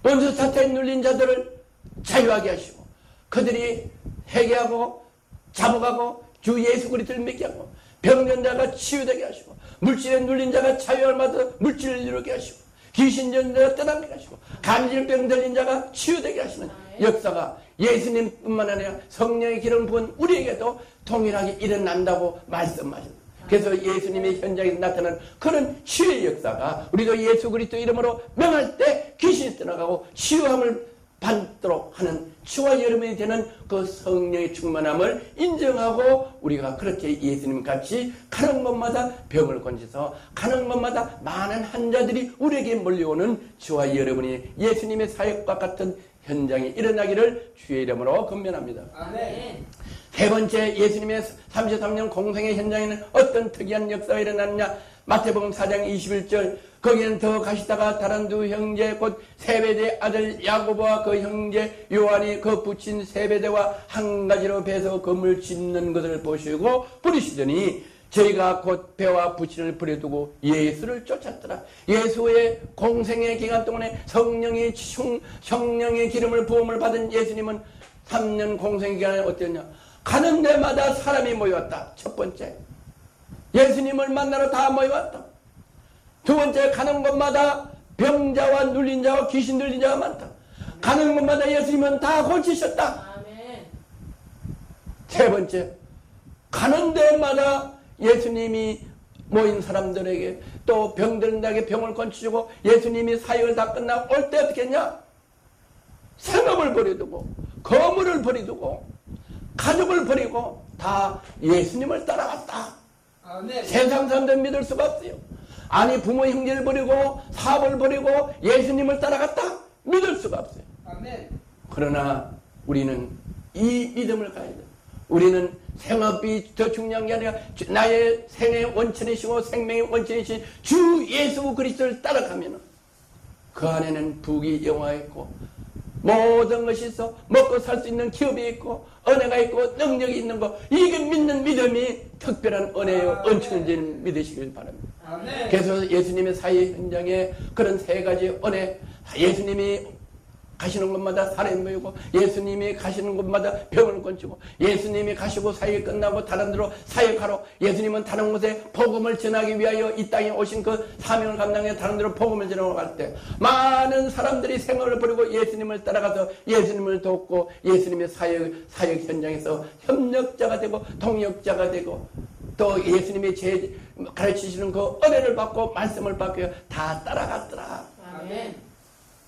원수 사태에 눌린 자들을 자유하게 하시고 그들이 회개하고 자복하고 주 예수 그리스도를 믿게 하고 병든 자가 치유되게 하시고 물질에 눌린 자가 자유할 마다 물질을 이루게 하시고 귀신 들린 자가 떠나게 하시고 간질병 들린 자가 치유되게 하시는 역사가 예수님뿐만 아니라 성령의 기름 부은 우리에게도 동일하게 일어난다고 말씀하셨습니다. 그래서 예수님의 현장에서 나타나는 그런 치유의 역사가 우리도 예수 그리스도 이름으로 명할 때 귀신이 떠나가고 치유함을 받도록 하는 치유와 여름이 되는 그 성령의 충만함을 인정하고 우리가 그렇게 예수님 같이 가는 곳마다 병을 건져서 가는 곳마다 많은 환자들이 우리에게 몰려오는 저와 여러분이 예수님의 사역과 같은 현장이 일어나기를 주의 이름으로 건면합니다. 아멘. 세 번째, 예수님의 33년 공생의 현장에는 어떤 특이한 역사가 일어났냐? 마태복음 4장 21절 거기는 더 가시다가 다른 두 형제 곧 세베대 아들 야고보와 그 형제 요한이 그 붙인 세베대와 한 가지로 배서 건물 짓는 것을 보시고 부르시더니 저희가 곧 배와 부친을 버려두고 예수를 쫓았더라. 예수의 공생의 기간 동안에 성령의 기름을 부음을 받은 예수님은 3년 공생 기간에 어땠냐? 가는 데마다 사람이 모여왔다. 첫 번째, 예수님을 만나러 다 모여왔다. 두 번째, 가는 곳마다 병자와 눌린 자와 귀신 들린 자가 많다. 가는 곳마다 예수님은 다 고치셨다. 아멘. 세 번째, 가는 데마다 예수님이 모인 사람들에게 또 병들은 자에게 병을 고치시고 예수님이 사역을 다 끝나고 올 때 어떻게 했냐? 생업을 버려두고 거물을 버려두고 가족을 버리고 다 예수님을 따라갔다. 아멘. 세상 사람들 믿을 수가 없어요. 아니 부모 형제를 버리고 사업을 버리고 예수님을 따라갔다? 믿을 수가 없어요. 아멘. 그러나 우리는 이 믿음을 가야 돼. 우리는 생업이 더 중요한 게 아니라 나의 생의 원천이시고 생명의 원천이신 주 예수 그리스도를 따라가면 그 안에는 복이 영화있고 모든 것이 있어 먹고 살 수 있는 기업이 있고 은혜가 있고 능력이 있는 거, 이게 믿는 믿음이 특별한 은혜요 은총인지를 믿으시길 바랍니다. 그래서 예수님의 사회 현장에 그런 세 가지 은혜, 예수님이 가시는 곳마다 사람이 모이고, 예수님이 가시는 곳마다 병을 건지고, 예수님이 가시고 사역이 끝나고 다른 데로 사역하러, 예수님은 다른 곳에 복음을 전하기 위하여 이 땅에 오신 그 사명을 감당해 다른 데로 복음을 전하러 갈 때 많은 사람들이 생업을 버리고 예수님을 따라가서 예수님을 돕고 예수님의 사역 현장에서 협력자가 되고 동역자가 되고, 또 예수님이 가르치시는 그 은혜를 받고 말씀을 받고 다 따라갔더라. 아멘.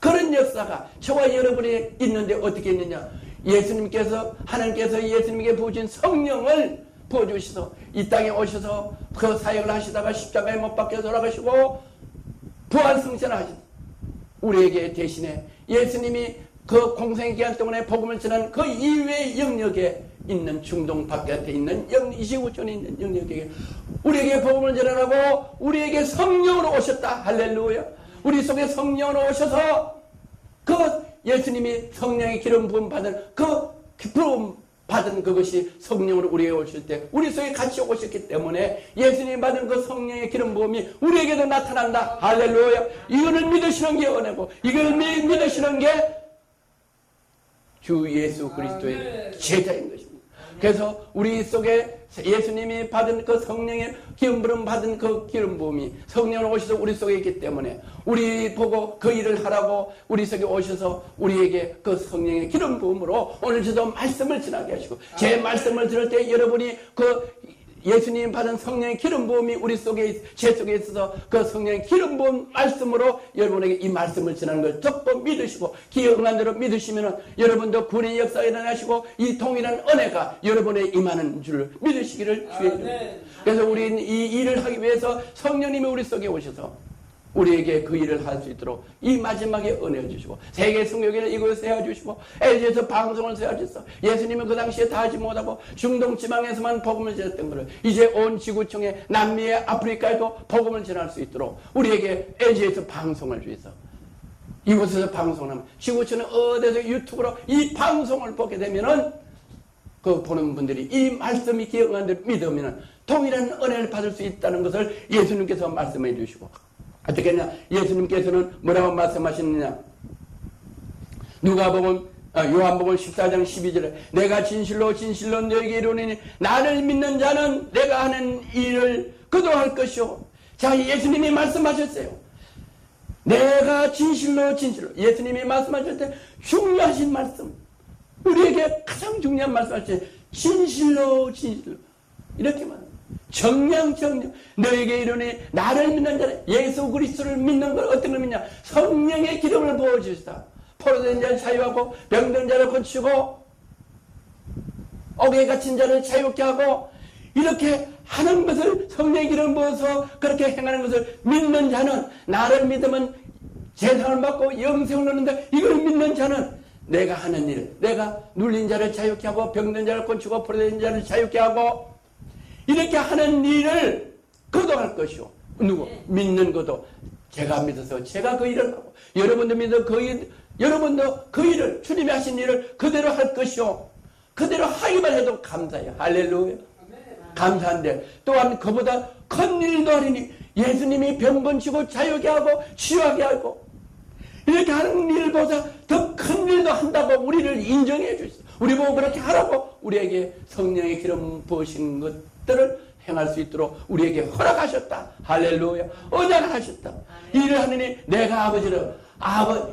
그런 역사가 저와 여러분이 있는데 어떻게 있느냐? 하나님께서 예수님에게 부으신 성령을 부어주셔서 이 땅에 오셔서 그 사역을 하시다가 십자가에 못 박혀 돌아가시고 부활승천하신 우리에게 대신에 예수님이 그 공생의 기간 동안에 복음을 전한 그 이외의 영역에 있는 중동 바깥에 있는 25천에 있는 영역에 우리에게 복음을 전하라고 우리에게 성령으로 오셨다. 할렐루야. 우리 속에 성령으로 오셔서 그 예수님이 성령의 기름 부음 받은 그 부음 받은 그것이 성령으로 우리에게 오실 때 우리 속에 같이 오셨기 때문에 예수님이 받은 그 성령의 기름 부음이 우리에게도 나타난다. 할렐루야. 이거를 믿으시는 게 은혜고, 이걸 믿으시는 게 주 예수 그리스도의 제자인 것입니다. 그래서 우리 속에 예수님이 받은 그 성령의 기름 부음 받은 그 기름 부음이 성령으로 오셔서 우리 속에 있기 때문에 우리 보고 그 일을 하라고 우리 속에 오셔서 우리에게 그 성령의 기름 부음으로 오늘 저도 말씀을 전하게 하시고, 제 말씀을 들을 때 여러분이 그 예수님이 받은 성령의 기름 부음이 우리 속에, 제 속에 있어서 그 성령의 기름 부음 말씀으로 여러분에게 이 말씀을 전하는 걸 듣고 믿으시고 기억난 대로 믿으시면 여러분도 구원의 역사가 일어나시고 이 동일한 은혜가 여러분에 임하는 줄 믿으시기를 주의 이름으로. 그래서 우리는 이 일을 하기 위해서 성령님이 우리 속에 오셔서 우리에게 그 일을 할 수 있도록 이 마지막에 은혜를 주시고, 세계 성교회를 이곳에 세워주시고, LG에서 방송을 세워주셔서 예수님은 그 당시에 다 하지 못하고 중동 지방에서만 복음을 전했던 것을 이제 온 지구촌에 남미에 아프리카에도 복음을 전할 수 있도록 우리에게 LG에서 방송을 주셔서 이곳에서 방송을 하면 지구촌에 어디서 유튜브로 이 방송을 보게 되면은 그 보는 분들이 이 말씀이 기억나는 대로 믿으면은 동일한 은혜를 받을 수 있다는 것을 예수님께서 말씀해 주시고, 어떻게 했냐? 예수님께서는 뭐라고 말씀하셨느냐? 요한복음 14장 12절에 내가 진실로 진실로 너에게 이르노니 나를 믿는 자는 내가 하는 일을 그도 할 것이요. 자, 예수님이 말씀하셨어요. 내가 진실로 예수님이 말씀하실 때 중요하신 말씀, 우리에게 가장 중요한 말씀하실 때 진실로 이렇게 말합니다. 정령 너에게 이르노니 나를 믿는 자는 예수 그리스도를 믿는 걸 어떤 걸 믿냐? 성령의 기름을 부어주시다. 포로된 자를 자유하고 병든 자를 고치고 옥에 갇힌 자를 자유케 하고, 이렇게 하는 것을 성령의 기름을 부어서 그렇게 행하는 것을 믿는 자는, 나를 믿으면 재상을 받고 영생을 얻는다. 이걸 믿는 자는 내가 하는 일, 내가 눌린 자를 자유케 하고 병든 자를 고치고 포로된 자를 자유케 하고 이렇게 하는 일을 그도 할 것이요. 누구? 믿는 것도 제가 믿어서 제가 그 일을 하고, 여러분도 믿어 여러분도 그 일을, 주님이 하신 일을 그대로 할 것이요. 그대로 하기만 해도 감사해요. 할렐루야. 감사한데 또한 그보다 큰 일도 하리니 예수님이 병 건치고 자유케 하고 치유하게 하고 이렇게 하는 일보다 더 큰 일도 한다고 우리를 인정해 주시오. 우리 보고 그렇게 하라고 우리에게 성령의 기름 부으신 것들을 행할 수 있도록 우리에게 허락하셨다. 할렐루야. 언약하셨다. 일을 하느니 내가 아버지를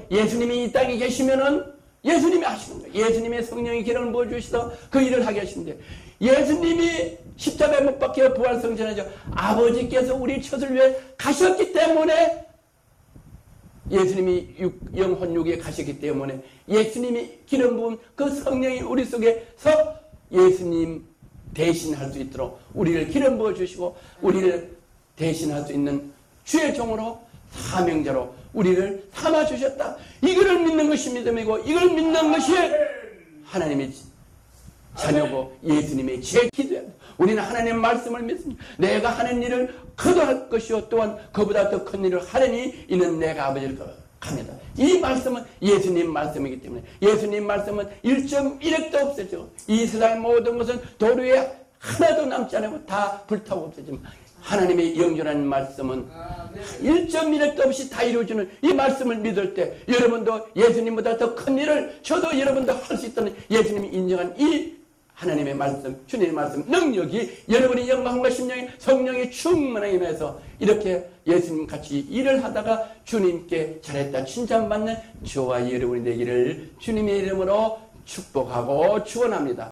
예수님이 이 땅에 계시면은 예수님이 하시는 거예요. 예수님의 성령의 기름을 부어주시서 그 일을 하게 하시는데, 예수님이 십자가에 못 박혀 부활승천하죠. 아버지께서 우리 처소를 위해 가셨기 때문에, 예수님이 영혼 육에 가셨기 때문에 예수님이 기름 부은 그 성령이 우리 속에서 예수님 대신할 수 있도록 우리를 기름 부어주시고 우리를 대신할 수 있는 주의 종으로 사명자로 우리를 삼아주셨다. 이거를 믿는 것이 믿음이고, 이걸 믿는 것이 하나님의 자녀고 예수님의 제 기도입니다. 우리는 하나님의 말씀을 믿습니다. 내가 하는 일을 그도 할 것이요 또한 그보다 더 큰 일을 하려니 이는 내가 아버지를 갑니다. 이 말씀은 예수님 말씀이기 때문에 예수님 말씀은 1.1핵도 없어지고 이 세상의 모든 것은 도로 위에 하나도 남지 않고 다 불타고 없어지면 하나님의 영존한 말씀은 1.1핵도 없이 다 이루어지는 이 말씀을 믿을 때 여러분도 예수님보다 더 큰 일을 저도 여러분도 할 수 있다는 예수님이 인정한 이 하나님의 말씀, 주님의 말씀, 능력이 여러분의 영광과 심령이 성령이 충만하게 임해서 이렇게 예수님 같이 일을 하다가 주님께 잘했다 칭찬받는 저와 여러분이 되기를 주님의 이름으로 축복하고 축원합니다.